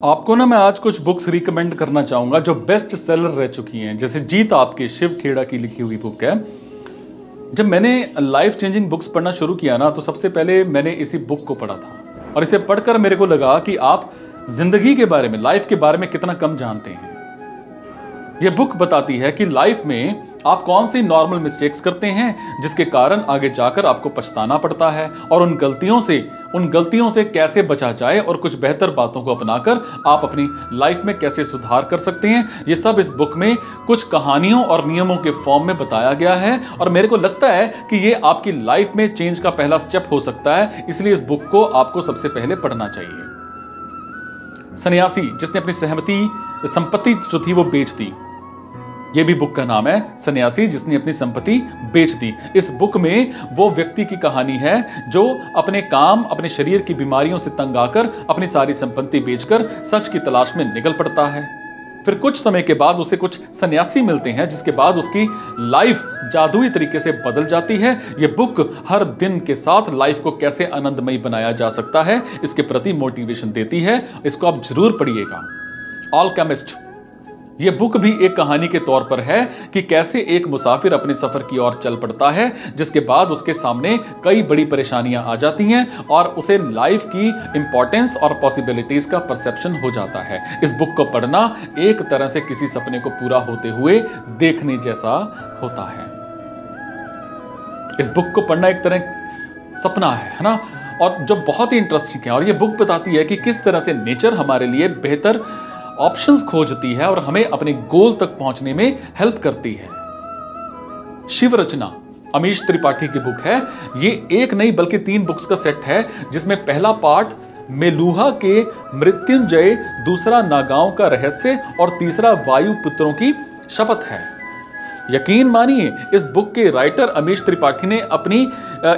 आपको ना मैं आज कुछ बुक्स रिकमेंड करना चाहूंगा जो बेस्ट सेलर रह चुकी हैं। जैसे जीत आपके शिव खेड़ा की लिखी हुई बुक है। जब मैंने लाइफ चेंजिंग बुक्स पढ़ना शुरू किया ना, तो सबसे पहले मैंने इसी बुक को पढ़ा था और इसे पढ़कर मेरे को लगा कि आप जिंदगी के बारे में, लाइफ के बारे में कितना कम जानते हैं। यह बुक बताती है कि लाइफ में आप कौन सी नॉर्मल मिस्टेक्स करते हैं जिसके कारण आगे जाकर आपको पछताना पड़ता है, और उन गलतियों से कैसे बचा जाए और कुछ बेहतर बातों को अपनाकर आप अपनी लाइफ में कैसे सुधार कर सकते हैं। ये सब इस बुक में कुछ कहानियों और नियमों के फॉर्म में बताया गया है, और मेरे को लगता है कि ये आपकी लाइफ में चेंज का पहला स्टेप हो सकता है। इसलिए इस बुक को आपको सबसे पहले पढ़ना चाहिए। सन्यासी जिसने अपनी संपत्ति जो थी वो बेच दी, ये भी बुक का नाम है, सन्यासी जिसने अपनी संपत्ति बेच दी। इस बुक में वो व्यक्ति की कहानी है जो अपने काम, अपने शरीर की बीमारियों से तंग आकर अपनी सारी संपत्ति बेचकर सच की तलाश में निकल पड़ता है। फिर कुछ समय के बाद उसे कुछ सन्यासी मिलते हैं, जिसके बाद उसकी लाइफ जादुई तरीके से बदल जाती है। ये बुक हर दिन के साथ लाइफ को कैसे आनंदमयी बनाया जा सकता है, इसके प्रति मोटिवेशन देती है। इसको आप जरूर पढ़िएगा। ऑलकेमिस्ट, यह बुक भी एक कहानी के तौर पर है कि कैसे एक मुसाफिर अपने सफर की ओर चल पड़ता है, जिसके बाद उसके सामने कई बड़ी परेशानियां आ जाती हैं और उसे लाइफ की इंपॉर्टेंस और पॉसिबिलिटीज का परसेप्शन हो जाता है। इस बुक को पढ़ना एक तरह से किसी सपने को पूरा होते हुए देखने जैसा होता है। इस बुक को पढ़ना एक तरह सपना है ना, और जो बहुत ही इंटरेस्टिंग है। और यह बुक बताती है कि किस तरह से नेचर हमारे लिए बेहतर ऑप्शंस खोजती है और हमें अपने गोल तक पहुंचने में हेल्प करती है। शिव रचना अमीश त्रिपाठी की बुक है। ये एक नहीं बल्कि 3 बुक्स का सेट है, जिसमें पहला पार्ट मेलुहा के मृत्युंजय, दूसरा नागांव का रहस्य और तीसरा वायु पुत्रों की शपथ है। यकीन मानिए, इस बुक के राइटर अमीश त्रिपाठी ने अपनी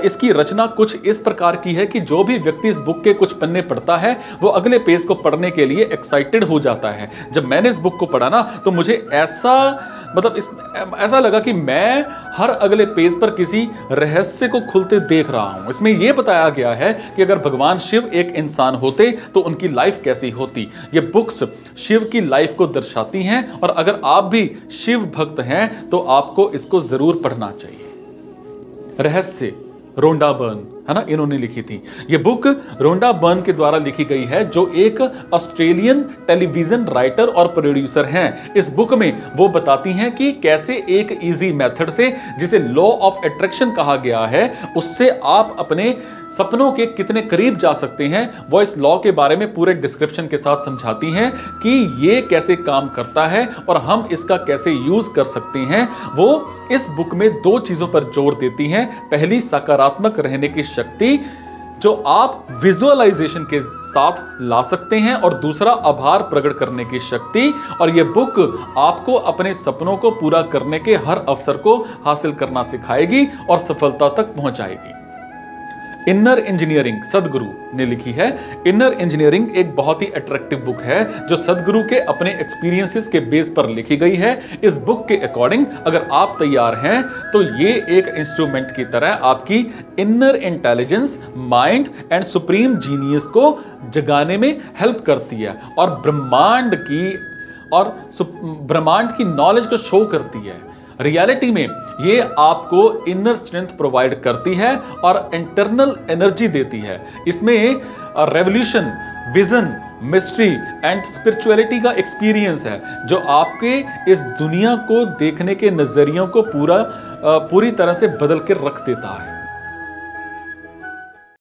इसकी रचना कुछ इस प्रकार की है कि जो भी व्यक्ति इस बुक के कुछ पन्ने पढ़ता है वो अगले पेज को पढ़ने के लिए एक्साइटेड हो जाता है। जब मैंने इस बुक को पढ़ा ना, तो मुझे ऐसा लगा कि मैं हर अगले पेज पर किसी रहस्य को खुलते देख रहा हूं। इसमें यह बताया गया है कि अगर भगवान शिव एक इंसान होते तो उनकी लाइफ कैसी होती। ये बुक्स शिव की लाइफ को दर्शाती हैं, और अगर आप भी शिव भक्त हैं तो आपको इसको जरूर पढ़ना चाहिए। रहस्य रोंडा बर्न है ना, इन्होंने लिखी थी। यह बुक रोंडा बर्न के द्वारा लिखी गई है, जो एक ऑस्ट्रेलियन टेलीविजन राइटर और प्रोड्यूसर हैं। इस बुक में वो बताती हैं कि कैसे एक इजी मेथड से, जिसे लॉ ऑफ अट्रैक्शन कहा गया है, उससे आप अपने सपनों के कितने करीब जा सकते हैं। वो इस लॉ के बारे में पूरे डिस्क्रिप्शन के साथ समझाती हैं कि ये कैसे काम करता है और हम इसका कैसे यूज कर सकते हैं। वो इस बुक में 2 चीजों पर जोर देती हैं। पहली, सकारात्मक रहने की शक्ति जो आप विजुअलाइजेशन के साथ ला सकते हैं, और दूसरा, आभार प्रकट करने की शक्ति। और यह बुक आपको अपने सपनों को पूरा करने के हर अवसर को हासिल करना सिखाएगी और सफलता तक पहुंचाएगी। इनर इंजीनियरिंग सदगुरु ने लिखी है। इनर इंजीनियरिंग एक बहुत ही अट्रैक्टिव बुक है, जो सदगुरु के अपने एक्सपीरियंसेस के बेस पर लिखी गई है। इस बुक के अकॉर्डिंग अगर आप तैयार हैं तो ये एक इंस्ट्रूमेंट की तरह आपकी inner intelligence, mind and supreme genius को जगाने में हेल्प करती है, और ब्रह्मांड की नॉलेज को शो करती है। रियलिटी में ये आपको इनर स्ट्रेंथ प्रोवाइड करती है और इंटरनल एनर्जी देती है। इसमें revolution, vision, mystery and spirituality का एक्सपीरियंस है, जो आपके इस दुनिया को देखने के नजरियों को पूरी तरह से बदल के रख देता है।